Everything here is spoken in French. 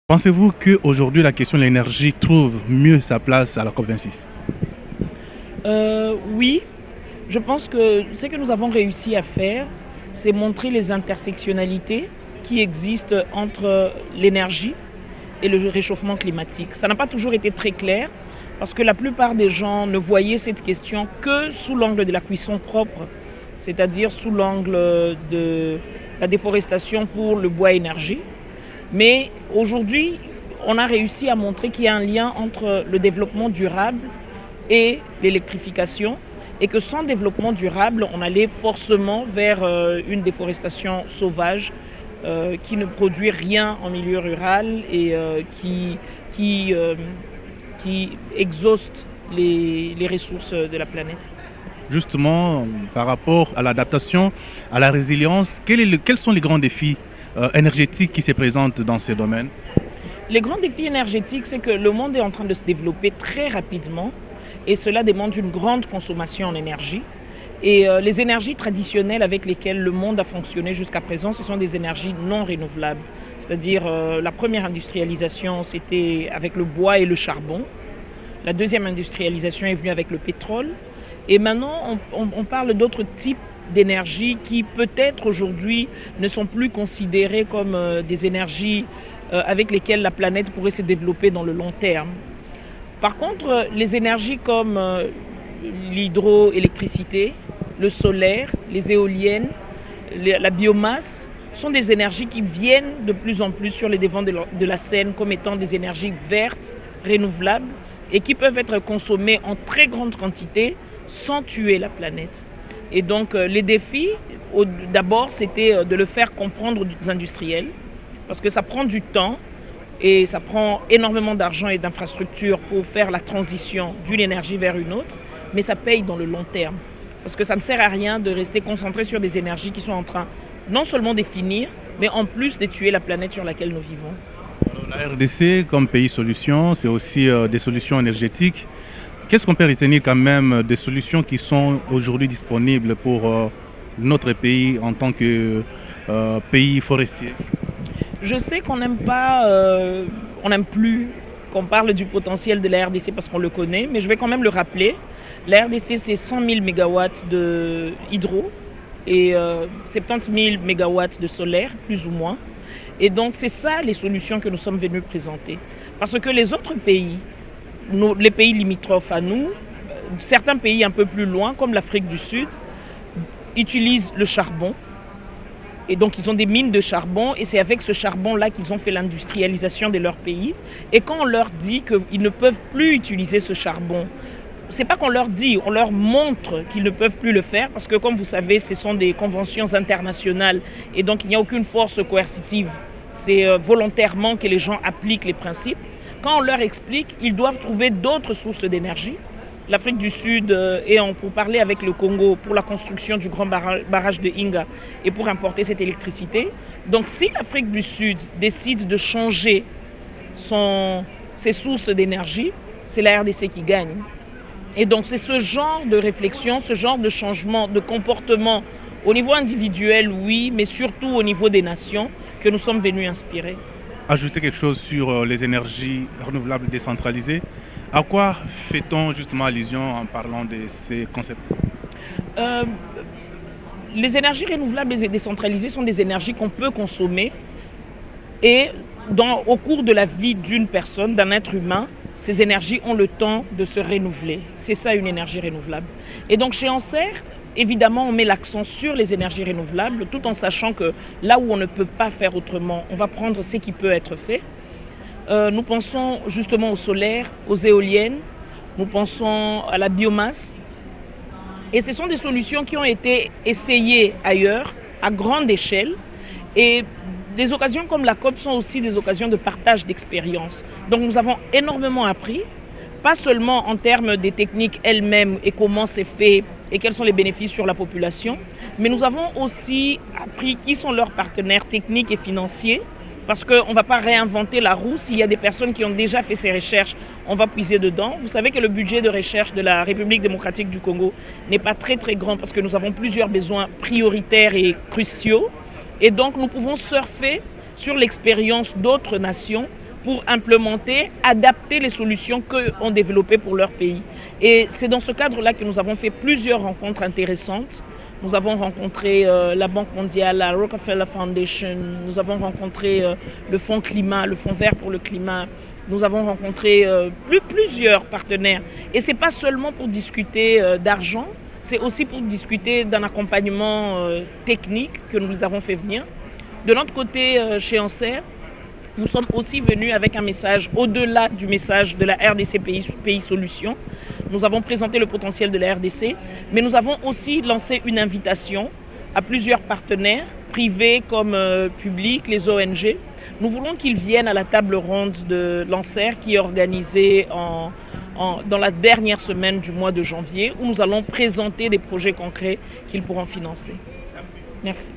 Pensez-vous qu'aujourd'hui la question de l'énergie trouve mieux sa place à la COP26? Oui, je pense que ce que nous avons réussi à faire, c'est montrer les intersectionnalités qui existent entre l'énergie et le réchauffement climatique. Ça n'a pas toujours été très clair parce que la plupart des gens ne voyaient cette question que sous l'angle de la cuisson propre, c'est-à-dire sous l'angle de la déforestation pour le bois énergie. Mais aujourd'hui, on a réussi à montrer qu'il y a un lien entre le développement durable et l'électrification, et que sans développement durable, on allait forcément vers une déforestation sauvage qui ne produit rien en milieu rural et qui, euh, qui exhauste les ressources de la planète. Justement, par rapport à l'adaptation, à la résilience, quels sont les grands défis énergétiques qui se présentent dans ces domaines? Les grands défis énergétiques, c'est que le monde est en train de se développer très rapidement et cela demande une grande consommation en énergie. Et les énergies traditionnelles avec lesquelles le monde a fonctionné jusqu'à présent, ce sont des énergies non renouvelables. C'est-à-dire la première industrialisation, c'était avec le bois et le charbon. La deuxième industrialisation est venue avec le pétrole. Et maintenant, on parle d'autres types d'énergies qui peut-être aujourd'hui ne sont plus considérées comme des énergies avec lesquelles la planète pourrait se développer dans le long terme. Par contre, les énergies comme l'hydroélectricité, le solaire, les éoliennes, la biomasse sont des énergies qui viennent de plus en plus sur les devants de la scène comme étant des énergies vertes, renouvelables et qui peuvent être consommées en très grande quantité sans tuer la planète. Et donc les défis, d'abord, c'était de le faire comprendre aux industriels, parce que ça prend du temps et ça prend énormément d'argent et d'infrastructures pour faire la transition d'une énergie vers une autre, mais ça paye dans le long terme. Parce que ça ne sert à rien de rester concentré sur des énergies qui sont en train non seulement de finir, mais en plus de tuer la planète sur laquelle nous vivons. La RDC, comme pays solution, c'est aussi des solutions énergétiques. Qu'est-ce qu'on peut retenir quand même des solutions qui sont aujourd'hui disponibles pour notre pays en tant que pays forestier? Je sais qu'on n'aime pas, on n'aime plus qu'on parle du potentiel de la RDC parce qu'on le connaît, mais je vais quand même le rappeler. La RDC, c'est 100 000 mégawatts de hydro et 70 000 mégawatts de solaire, plus ou moins. Et donc, c'est ça les solutions que nous sommes venus présenter. Parce que les autres pays, les pays limitrophes à nous, certains pays un peu plus loin, comme l'Afrique du Sud, utilisent le charbon. Et donc, ils ont des mines de charbon et c'est avec ce charbon-là qu'ils ont fait l'industrialisation de leur pays. Et quand on leur dit qu'ils ne peuvent plus utiliser ce charbon, c'est pas qu'on leur dit, on leur montre qu'ils ne peuvent plus le faire parce que, comme vous savez, ce sont des conventions internationales et donc il n'y a aucune force coercitive. C'est volontairement que les gens appliquent les principes. Quand on leur explique, ils doivent trouver d'autres sources d'énergie. L'Afrique du Sud est en pourparlers avec le Congo pour la construction du grand barrage de Inga et pour importer cette électricité. Donc si l'Afrique du Sud décide de changer ses sources d'énergie, c'est la RDC qui gagne. Et donc c'est ce genre de réflexion, ce genre de changement de comportement au niveau individuel, oui, mais surtout au niveau des nations que nous sommes venus inspirer. Ajouter quelque chose sur les énergies renouvelables décentralisées. À quoi fait-on justement allusion en parlant de ces concepts? Euh, les énergies renouvelables et décentralisées sont des énergies qu'on peut consommer et au cours de la vie d'une personne, d'un être humain, ces énergies ont le temps de se renouveler. C'est ça une énergie renouvelable. Et donc chez Anser, évidemment, on met l'accent sur les énergies renouvelables tout en sachant que là où on ne peut pas faire autrement, on va prendre ce qui peut être fait. Nous pensons justement au solaire, aux éoliennes, nous pensons à la biomasse. Et ce sont des solutions qui ont été essayées ailleurs, à grande échelle. Et des occasions comme la COP sont aussi des occasions de partage d'expériences. Donc nous avons énormément appris, pas seulement en termes des techniques elles-mêmes et comment c'est fait et quels sont les bénéfices sur la population, mais nous avons aussi appris qui sont leurs partenaires techniques et financiers, parce qu'on ne va pas réinventer la roue. S'il y a des personnes qui ont déjà fait ces recherches, on va puiser dedans. Vous savez que le budget de recherche de la République démocratique du Congo n'est pas très très grand parce que nous avons plusieurs besoins prioritaires et cruciaux. Et donc nous pouvons surfer sur l'expérience d'autres nations pour implémenter, adapter les solutions qu'eux ont développées pour leur pays. Et c'est dans ce cadre-là que nous avons fait plusieurs rencontres intéressantes. Nous avons rencontré la Banque mondiale, la Rockefeller Foundation, nous avons rencontré le Fonds climat, le Fonds vert pour le climat. Nous avons rencontré plusieurs partenaires. Et ce n'est pas seulement pour discuter d'argent, c'est aussi pour discuter d'un accompagnement technique que nous les avons fait venir. De notre côté, chez Anser, nous sommes aussi venus avec un message au-delà du message de la RDC Pays Solutions. Nous avons présenté le potentiel de la RDC, mais nous avons aussi lancé une invitation à plusieurs partenaires, privés comme publics, les ONG. Nous voulons qu'ils viennent à la table ronde de l'Anser qui est organisée dans la dernière semaine du mois de janvier, où nous allons présenter des projets concrets qu'ils pourront financer. Merci.